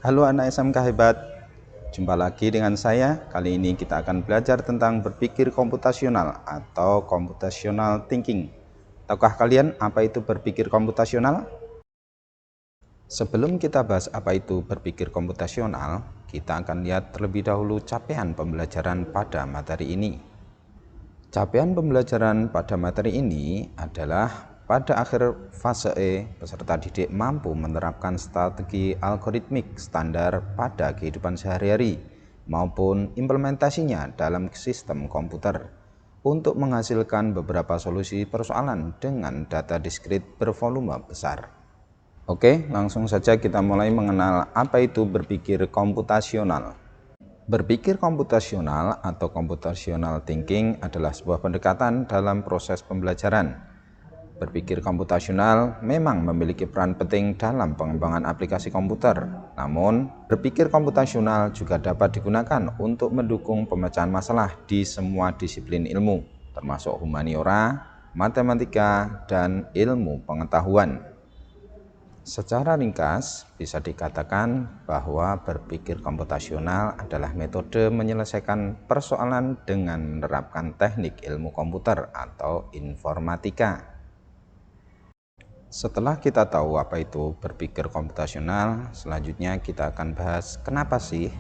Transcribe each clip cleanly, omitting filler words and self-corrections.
Halo anak SMK hebat, jumpa lagi dengan saya. Kali ini kita akan belajar tentang berpikir komputasional atau computational thinking. Tahukah kalian apa itu berpikir komputasional? Sebelum kita bahas apa itu berpikir komputasional, kita akan lihat terlebih dahulu capaian pembelajaran pada materi ini. Capaian pembelajaran pada materi ini adalah pada akhir fase E, peserta didik mampu menerapkan strategi algoritmik standar pada kehidupan sehari-hari maupun implementasinya dalam sistem komputer untuk menghasilkan beberapa solusi persoalan dengan data diskrit bervolume besar. Oke, langsung saja kita mulai mengenal apa itu berpikir komputasional. Berpikir komputasional atau computational thinking adalah sebuah pendekatan dalam proses pembelajaran. Berpikir komputasional memang memiliki peran penting dalam pengembangan aplikasi komputer. Namun, berpikir komputasional juga dapat digunakan untuk mendukung pemecahan masalah di semua disiplin ilmu, termasuk humaniora, matematika, dan ilmu pengetahuan. Secara ringkas, bisa dikatakan bahwa berpikir komputasional adalah metode menyelesaikan persoalan dengan menerapkan teknik ilmu komputer atau informatika. Setelah kita tahu apa itu berpikir komputasional, selanjutnya kita akan bahas kenapa sih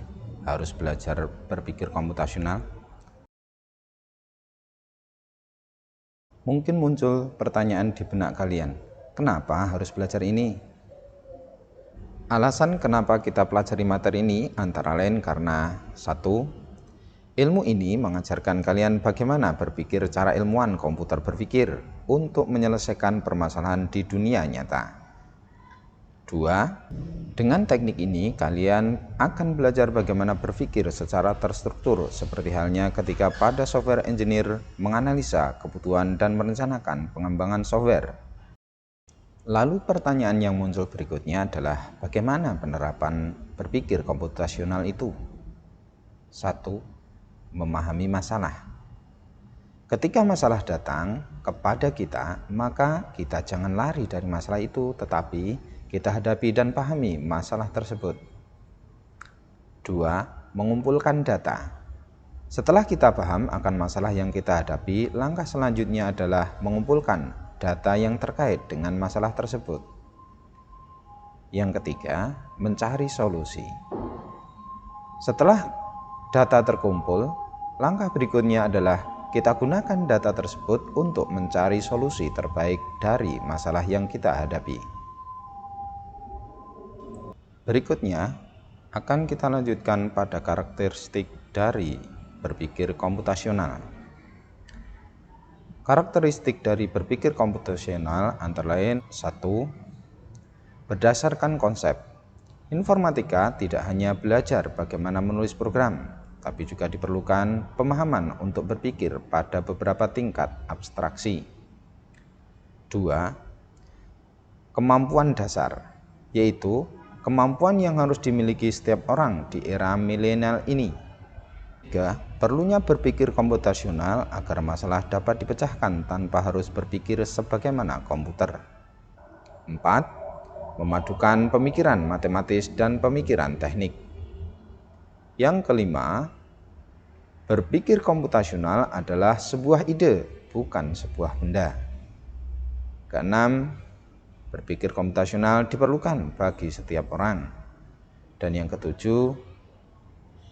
harus belajar berpikir komputasional. Mungkin muncul pertanyaan di benak kalian, kenapa harus belajar ini? Alasan kenapa kita pelajari materi ini antara lain karena 1. Ilmu ini mengajarkan kalian bagaimana berpikir cara ilmuwan komputer berpikir untuk menyelesaikan permasalahan di dunia nyata. 2. Dengan teknik ini kalian akan belajar bagaimana berpikir secara terstruktur seperti halnya ketika pada software engineer menganalisa kebutuhan dan merencanakan pengembangan software. Lalu pertanyaan yang muncul berikutnya adalah bagaimana penerapan berpikir komputasional itu? 1. Memahami masalah. Ketika masalah datang kepada kita, maka kita jangan lari dari masalah itu, tetapi kita hadapi dan pahami masalah tersebut. 2. Mengumpulkan data. Setelah kita paham akan masalah yang kita hadapi, langkah selanjutnya adalah mengumpulkan data yang terkait dengan masalah tersebut. Yang ketiga, mencari solusi. Setelah data terkumpul, langkah berikutnya adalah kita gunakan data tersebut untuk mencari solusi terbaik dari masalah yang kita hadapi. Berikutnya, akan kita lanjutkan pada karakteristik dari berpikir komputasional. Karakteristik dari berpikir komputasional antara lain 1. Berdasarkan konsep. Informatika tidak hanya belajar bagaimana menulis program, tapi juga diperlukan pemahaman untuk berpikir pada beberapa tingkat abstraksi. 2. Kemampuan dasar, yaitu kemampuan yang harus dimiliki setiap orang di era milenial ini. 3. Perlunya berpikir komputasional agar masalah dapat dipecahkan tanpa harus berpikir sebagaimana komputer. 4. Memadukan pemikiran matematis dan pemikiran teknik. Yang kelima, berpikir komputasional adalah sebuah ide, bukan sebuah benda. Keenam, berpikir komputasional diperlukan bagi setiap orang. Dan yang ketujuh,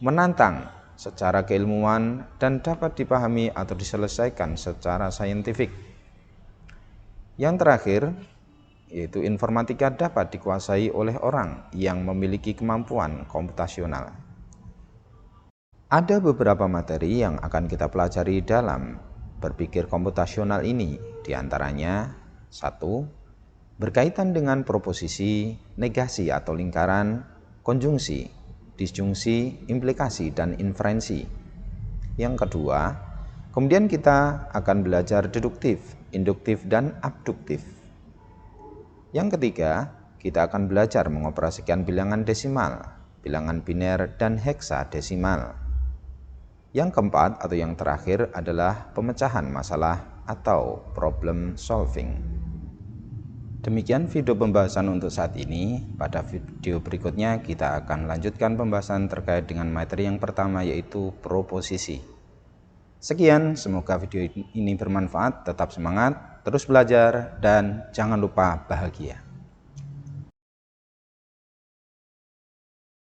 menantang secara keilmuan dan dapat dipahami atau diselesaikan secara saintifik. Yang terakhir, yaitu informatika dapat dikuasai oleh orang yang memiliki kemampuan komputasional. Ada beberapa materi yang akan kita pelajari dalam berpikir komputasional ini, diantaranya 1. Berkaitan dengan proposisi, negasi atau lingkaran, konjungsi, disjungsi, implikasi, dan inferensi. Yang kedua, kemudian kita akan belajar deduktif, induktif, dan abduktif. Yang ketiga, kita akan belajar mengoperasikan bilangan desimal, bilangan biner, dan heksadesimal. Yang keempat atau yang terakhir adalah pemecahan masalah atau problem solving. Demikian video pembahasan untuk saat ini. Pada video berikutnya kita akan lanjutkan pembahasan terkait dengan materi yang pertama, yaitu proposisi. Sekian, semoga video ini bermanfaat. Tetap semangat, terus belajar, dan jangan lupa bahagia.